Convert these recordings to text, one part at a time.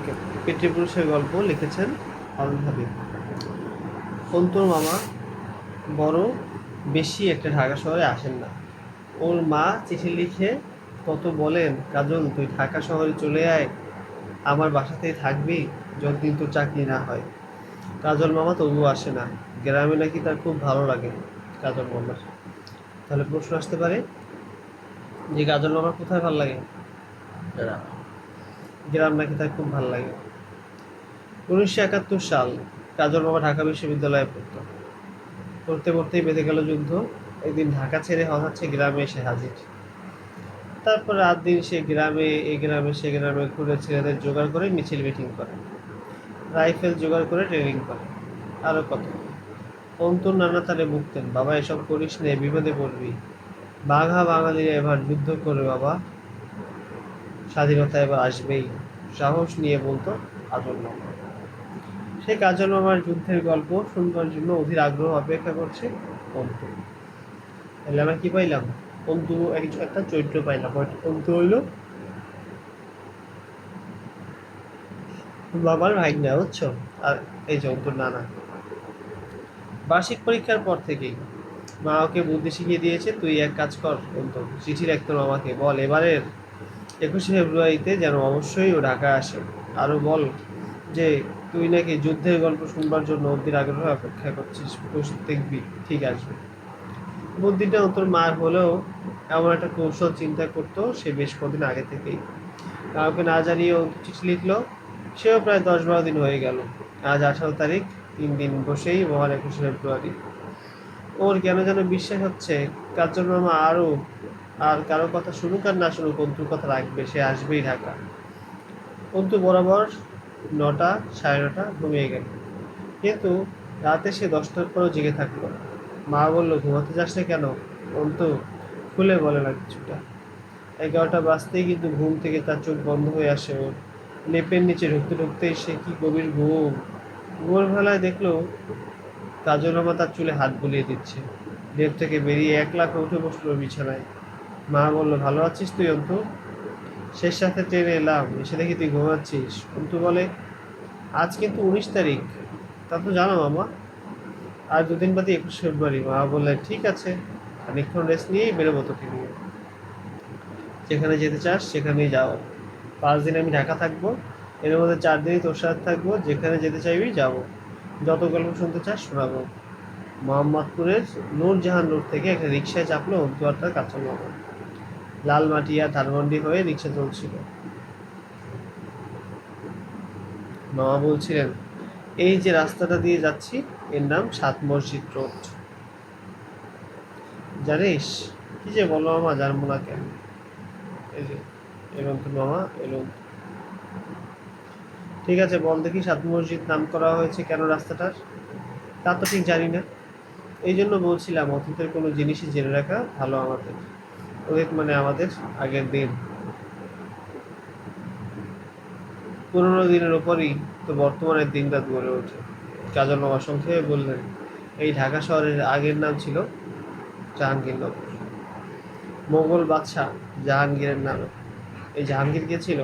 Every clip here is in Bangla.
ওকে, পিতৃপুরুষের গল্প লিখেছেন হারুন হাবিব। অন্তুর মামা বড় বেশি একটা ঢাকা শহরে আসেন না। ওর মা চিঠি লিখে কত বলেন, কাজল তুই ঢাকা শহরে চলে আয়, আমার বাসাতেই থাকবি যতদিন তোর চাকরি না হয়। কাজল মামা তবুও আসে না। গ্রামে নাকি তার খুব ভালো লাগে কাজল মামার। তাহলে প্রশ্ন আসতে পারে যে কাজল মামার কোথায় ভালো লাগে? গ্রাম নাকি তার খুব ভালো লাগে। 1971 সাল, কাজল মামা ঢাকা বিশ্ববিদ্যালয়ে পড়তো। পড়তে পড়তেই বেঁধে গেল যুদ্ধ। একদিন ঢাকা ছেড়ে হঠাৎ সে গ্রামে এসে হাজির। তারপর রাত দিন সে গ্রামে এ গ্রামে সে গ্রামে ঘুরে ছেলেদের জোগাড় করে মিছিল মিটিং করে, রাইফেল জোগাড় করে ট্রেনিং করে, আরও কত। অন্তুর নানা তারে বকতেন, বাবা এসব করিস নে, বিপদে পড়বি। বাঘা বাঙালিরা এবার যুদ্ধ করে বাবা, স্বাধীনতা এবার আসবেই, সাহস নিয়ে বলতো কাজল মামা। সেই কাজল মামার যুদ্ধের গল্প শুনবার জন্য অধীর আগ্রহ অপেক্ষা করছে অন্তু। তাহলে আমরা কি পাইলাম? অন্তু একটা চরিত্র পাইলাম। অন্তু হইল বাবার ভাইগনা, বুঝছো? আর এই যে অন্তুর নানা। বার্ষিক পরীক্ষার পর থেকেই মা ওকে বুদ্ধি শিখিয়ে দিয়েছে, তুই এক কাজ কর অন্তু, চিঠি লিখতো মামাকে, বল এবারের 21শে ফেব্রুয়ারিতে যেন অবশ্যই ও ঢাকা আসে। আরও বল যে তুই নাকি যুদ্ধের গল্প শুনবার জন্য অধীর আগ্রহে অপেক্ষা করছিস, দেখবি ঠিক আসবে। বুদ্ধিটা তোর মার হলেও এমন একটা কৌশল চিন্তা করতো সে বেশ কদিন আগে থেকেই। কাউকে না জানিয়ে ও চিঠি লিখলো। সেও প্রায় 10-12 দিন হয়ে গেল। আজ 18 তারিখ, 3 দিন বসেই মহান 21শে ফেব্রুয়ারি। ওর কেন যেন বিশ্বাস হচ্ছে কাজল মামা আর কারো কথা শুনুক আর না শুনুক, অন্তুর কথা রাখবে, সে আসবেই ঢাকা। অন্তু বরাবর 9টা, 9:30 ঘুমিয়ে গেল, কিন্তু রাতে সে 10টার পরও জেগে থাকলো। মা বলল, ঘুমাতে যাস না কেন? অন্তু খুলে বলে না কিছুটা। 11টা বাজতেই কিন্তু ঘুম থেকে তার চোখ বন্ধ হয়ে আসে ওর। লেপের নিচে ঢুকতে ঢুকতেই সে কি গভীর ঘুম। ভোরবেলায় দেখলো কাজল মামা তার চুলে হাত বুলিয়ে দিচ্ছে। লেপ থেকে বেরিয়ে একলাফে উঠে বসলো বিছানায়। মা বলল, ভালো আছিস তুই অন্তু? শেষ সাথে ট্রেনে এলাম, এসে দেখি তুই ঘুমাচ্ছিস। অন্তু বলে, আজ কিন্তু 19 তারিখ। তা তো জানো মামা, আর 2 দিন বাদে 21শে ফেব্রুয়ারি। মা বললেন, ঠিক আছে, খানিকক্ষণ রেস্ট নিয়েই বেরোবো তোকে নিয়ে। যেখানে যেতে চাস সেখানেই যাও। 5 দিন আমি ঢাকা থাকবো, এর মধ্যে 4 দিনই তোর সাথে থাকবো। যেখানে যেতে চাইবি যাবো, যত গল্প শুনতে চাস শোনাবো। মোহাম্মদপুরের নূরজাহান রোড থেকে একটা রিক্সায় চাপলো অন্তু আর তার কাঁচা মামা। লালমাটিয়া ধানমন্ডি হয়ে রিক্সা চলছিল। মামা বলছিলেন, এই যে রাস্তাটা দিয়ে যাচ্ছি এর নাম 7 মসজিদ রোড। জানিস? কি যে বলো মামা, জানবো না কেন? এই যে এরকম তো মামা এরকম। ঠিক আছে, বল দেখি 7 মসজিদ নাম করা হয়েছে কেন রাস্তাটার? তা তো ঠিক জানি না। এই জন্য বলছিলাম অতীতের কোনো জিনিসই জেনে রাখা ভালো আমাদের। অতীত মানে আমাদের আগের দিন। পুরোনো দিনের ওপরই তো বর্তমানের দিনরাত গড়ে ওঠে। কাজল মামা সংক্ষেপে বললেন, এই ঢাকা শহরের আগের নাম ছিল জাহাঙ্গীরনগর, মোগল বাদশাহ জাহাঙ্গীরের নামে। এই জাহাঙ্গীর কে ছিল?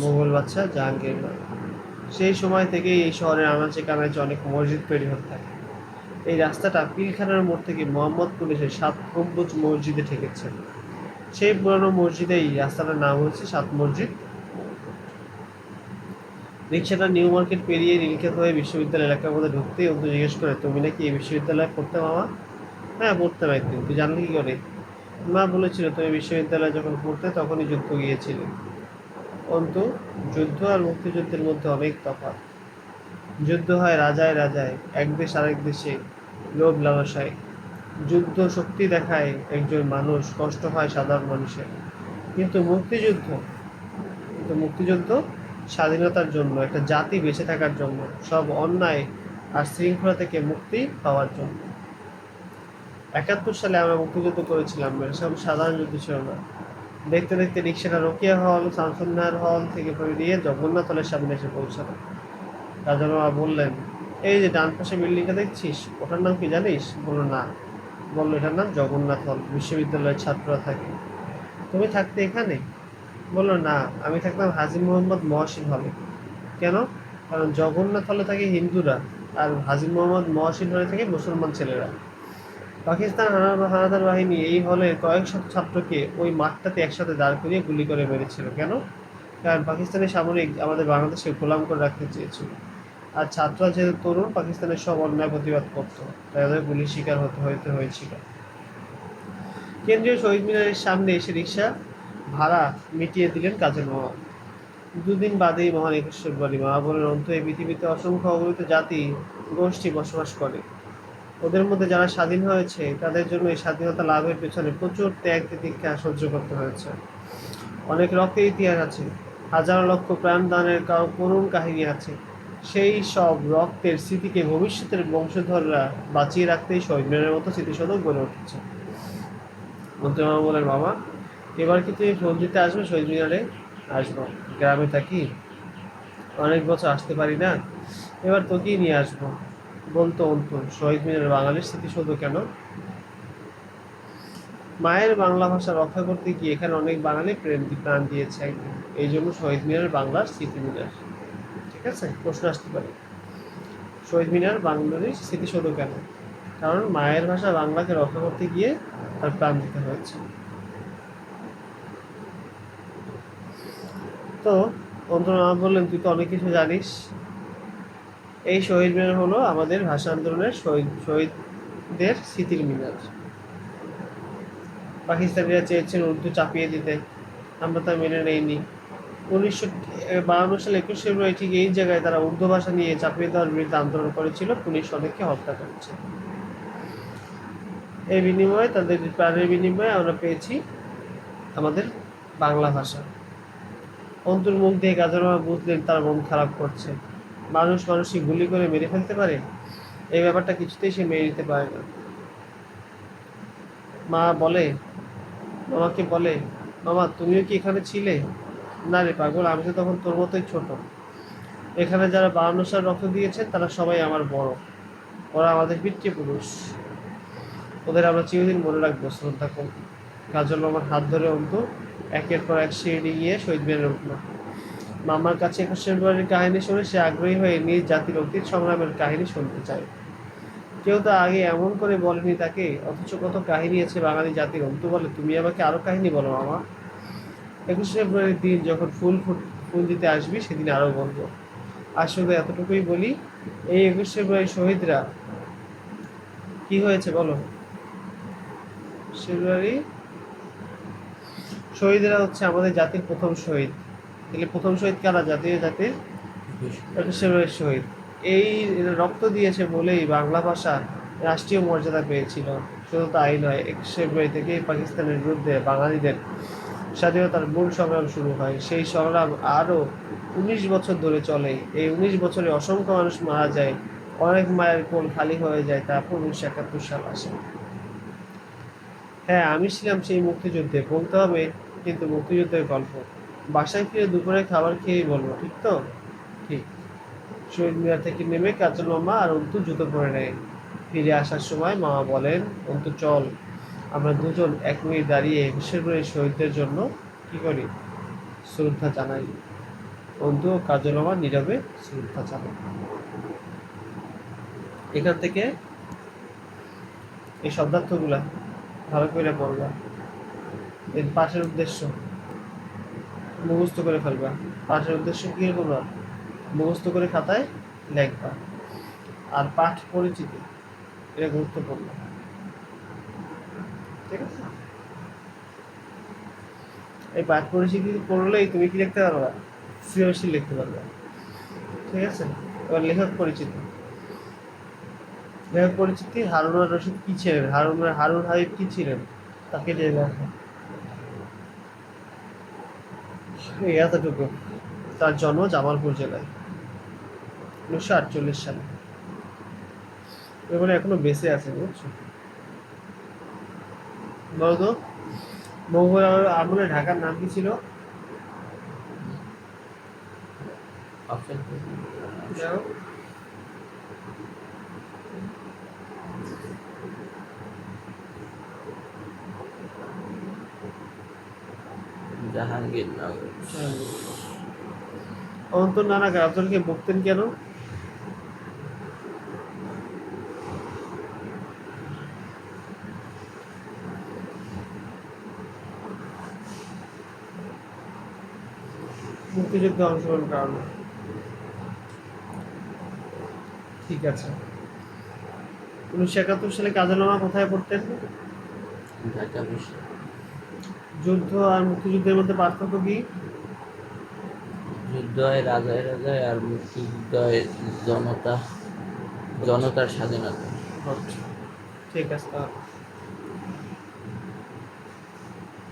মোগল বাদশাহ জাহাঙ্গীরের নামে। সেই সময় থেকেই এই শহরের আনাচে কানাচে অনেক মসজিদ তৈরি হতে থাকে। এই রাস্তাটা পিলখানার মোড় থেকে মোহাম্মদপুর এসে 7 গম্বুজ মসজিদে ঠেকেছে। সেই পুরানো মসজিদেই রাস্তাটার নাম হচ্ছে 7 মসজিদ। রিক্সাটা নিউ মার্কেট পেরিয়ে নীলক্ষেত হয়ে বিশ্ববিদ্যালয় এলাকার মধ্যে ঢুকতেই অন্তু জিজ্ঞেস করে, তুমি নাকি এই বিশ্ববিদ্যালয়ে পড়তে মামা? হ্যাঁ পড়তাম একদিন। তুই জানলি কি করে? মা বলেছিল তুমি বিশ্ববিদ্যালয়ে যখন পড়তে তখনই যুদ্ধ গিয়েছিলে। অন্তু, যুদ্ধ আর মুক্তিযুদ্ধের মধ্যে অনেক তফাৎ। যুদ্ধ হয় রাজায় রাজায়, এক দেশ আরেক দেশে লোভ লালসায়। যুদ্ধ শক্তি দেখায় একজন মানুষ, কষ্ট হয় সাধারণ মানুষের। কিন্তু মুক্তিযুদ্ধ মুক্তিযুদ্ধ স্বাধীনতার জন্য, একটা জাতি বেঁচে থাকার জন্য, সব অন্যায় আর শৃঙ্খলা থেকে মুক্তি পাওয়ার জন্য। 71 সালে আমরা মুক্তিযুদ্ধ করেছিলাম, এসব সাধারণ যুদ্ধ ছিল না। দেখতে দেখতে রিক্সাটা রোকেয়া হল, শামসুন্নাহার হল থেকে বেরিয়ে জগন্নাথ হলের সামনে এসে পৌঁছালো। রাজা বাবা বললেন, এই যে ডান পাশে বিল্ডিংটা দেখছিস, ওটার নাম কি জানিস? বললো, না। বললো, এটার নাম জগন্নাথ হল, বিশ্ববিদ্যালয়ের ছাত্ররা থাকে। তুমি থাকতে এখানে? বললো না, আমি থাকতাম হাজী মোহাম্মদ মহসিন হলে। কেন? কারণ জগন্নাথ হলে থাকে হিন্দুরা, আর হাজী মোহাম্মদ মহসিন হলে থাকে মুসলমান ছেলেরা। পাকিস্তান হানাদার বাহিনী এই হলে কয়েক শত ছাত্রকে ওই মাঠটাতে একসাথে দাঁড় করিয়ে গুলি করে মেরেছিল। কেন? কারণ পাকিস্তানের সামরিক আমাদের বাংলাদেশকে গোলাম করে রাখতে চেয়েছিল। আর ছাত্ররা যেহেতু তরুণ, পাকিস্তানের সব অন্যায় প্রতিবাদ করতো, তাই ওদের গুলির শিকার হতে হয়েছিল। কেন্দ্রীয় শহীদ মিনারের সামনে এসে রিক্সা ভাড়া মিটিয়ে দিলেন কাজল মামা। দুদিন বাদেই মহান ২১ ফেব্রুয়ারি। মামা বলেন, অন্তু, এই পৃথিবীতে অসংখ্য অগণিত জাতি গোষ্ঠী বসবাস করে। ওদের মধ্যে যারা স্বাধীন হয়েছে তাদের জন্য এই স্বাধীনতা লাভের পেছনে প্রচুর ত্যাগ তিতিক্ষা সহ্য করতে হয়েছে। অনেক রক্তের ইতিহাস আছে, হাজার লক্ষ প্রাণদানের করুণ কাহিনী আছে। সেই সব রক্তের স্মৃতিকে ভবিষ্যতের বংশধররা বাঁচিয়ে রাখতেই শহীদ মিনারের মতো স্মৃতিসৌধ গড়ে উঠেছে। মন্ত্রী বলেন, বাবা, এবার কি তুমি ফোন দিতে আসবে শহীদ মিনারে? আসবো, গ্রামে থাকি, অনেক বছর আসতে পারি না, এবার তোকেই নিয়ে আসবো। বলতো অন্তু, শহীদ মিনার বাঙালির স্মৃতিসৌধ কেন? মায়ের বাংলা ভাষা রক্ষা করতে গিয়ে এখানে অনেক বাঙালি প্রাণ দিয়েছে একদিন, এই জন্য শহীদ মিনার বাংলার স্মৃতি মিনার। ঠিক আছে, প্রশ্ন আসতে পারে, শহীদ মিনার বাঙালির স্মৃতিসৌধ কেন? কারণ মায়ের ভাষা বাংলাকে রক্ষা করতে গিয়ে তার প্রাণ দিতে হয়েছে। তো অন্তর্নামা বললেন, তুই তো অনেক কিছু জানিস। এই শহীদ মিনার হলো আমাদের ভাষা আন্দোলনের শহীদদের স্মৃতির মিনার। পাকিস্তানিরা চেয়েছেন উর্দু চাপিয়ে দিতে, আমরা তা মেনে নেইনি। 1952 সালে 21 ফেব্রুয়ারি ঠিক এই জায়গায় তারা উর্দু ভাষা নিয়ে চাপিয়ে দেওয়ার বিরুদ্ধে আন্দোলন করেছিল। পুলিশ অনেককে হত্যা করেছে। এই বিনিময়ে, তাদের প্রাণের বিনিময়ে আমরা পেয়েছি আমাদের বাংলা ভাষা। অন্তুর মুখ দিয়ে কাজলমা বুঝলেন তার মন খারাপ করছে। মানুষ মানুষই গুলি করে মেরে ফেলতে পারে, এই ব্যাপারটা কিছুতেই সে মেনে নিতে পারে না। মা বলে, মামাকে বলে, মামা, তুমিও কি এখানে ছিলে? না রে পাগল, আমি তো তখন তোর মতোই ছোট। এখানে যারা 52 সাল রক্ত দিয়েছে তারা সবাই আমার বড়, ওরা আমাদের পিতৃপুরুষ, ওদের আমরা চিরদিন মনে রাখবো, শ্রদ্ধা করব। কাজল মামার হাত ধরে অন্তু একের পর এক সিঁড়ি গিয়ে শহীদ মিনারে উঠল। মামার কাছে 21 ফেব্রুয়ারির কাহিনী শুনে সে আগ্রহী হয়ে নিজ জাতির অতীত সংগ্রামের কাহিনী শুনতে চায়। কেউ তো আগে এমন করে বলেনি তাকে, অথচ কত কাহিনী আছে বাঙালি জাতির। অন্তু বলে, তুমি আমাকে আরো কাহিনী বলো মামা। 21 ফেব্রুয়ারির দিন যখন ফুল দিতে আসবি সেদিন আরো বলবো। আর শুধু এতটুকুই বলি, এই 21 ফেব্রুয়ারি শহীদরা কি হয়েছে বলো? ফেব্রুয়ারি শহীদরা হচ্ছে আমাদের জাতির প্রথম শহীদ। তাহলে প্রথম শহীদ কারা? জাতির 21 ফেব্রুয়ারি শহীদ। এই রক্ত দিয়েছে বলেই বাংলা ভাষা রাষ্ট্রীয় মর্যাদা পেয়েছিল। শুধু তাই নয়, 21 ফেব্রুয়ারি থেকে পাকিস্তানের বিরুদ্ধে বাঙালিদের স্বাধীনতার মূল সংগ্রাম শুরু হয়। সেই সংগ্রাম আরও 19 বছর ধরে চলে। এই 19 বছরে অসংখ্য মানুষ মারা যায়, অনেক মায়ের কোল খালি হয়ে যায়। তারপর 1971 সাল আসে। হ্যাঁ, আমি ছিলাম সেই মুক্তিযুদ্ধে, বলতে হবে কিন্তু মুক্তিযুদ্ধের গল্প। বাসায় ফিরে দুপুরে খাবার খেয়েই বলবো, ঠিক তো? ঠিক। শহীদ মিনার থেকে নেমে কাজল মামা আর অন্তু জুতো পরে নেয়। ফিরে আসার সময় মামা বলেন, অন্তু চল, আমরা দুজন 1 মিনিট দাঁড়িয়ে 21 ফেব্রুয়ারি শহীদদের জন্য কি করি? শ্রদ্ধা জানাই। অন্তু ও কাজল মামা নীরবে শ্রদ্ধা জানায়। এখান থেকে এই শব্দার্থগুলা ভালো করে পড়বা। এর পাশের উদ্দেশ্য মুখস্থ করে ফেলবা। পাঠের উদ্দেশ্য কি করবা? মুখস্থ করে খাতায় লেখবা। আর পাঠ পরিচিতি, এটা গুরুত্বপূর্ণ। ঠিক আছে, এই পাঠ পরিচিতি পড়লেই তুমি কি লিখতে পারবা? সৃজনশীল লিখতে পারবা। ঠিক আছে, এবার লেখক পরিচিতি। লেখক পরিচিতি, হারুন আর রশিদ কি ছিলেন? হারুন হাবিব কি ছিলেন? তাকে যে লেখা, এই এতটুকু। তার জন্ম জামালপুর জেলায় 1948 সালে। এগুলো এখনো বেঁচে আছে, বুঝছো? বলতো, মোগল আমলে ঢাকার নাম কি ছিল? যাও। জাহাঙ্গীরনগর। অন্তর নানা গাজলকে বকতেন কেন? মুক্তিযুদ্ধে অংশগ্রহণ কারণে। ঠিক আছে। 1971 সালে কাজল মামা কোথায় পড়তেন? ঢাকা বিশ্ব। যুদ্ধ আর মুক্তিযুদ্ধের মধ্যে পার্থক্য কি? যুদ্ধ হয় রাজায় রাজায়, আর মুক্তিযুদ্ধ হয় জনতার স্বাধীনতা। ঠিক আছে তাহলে।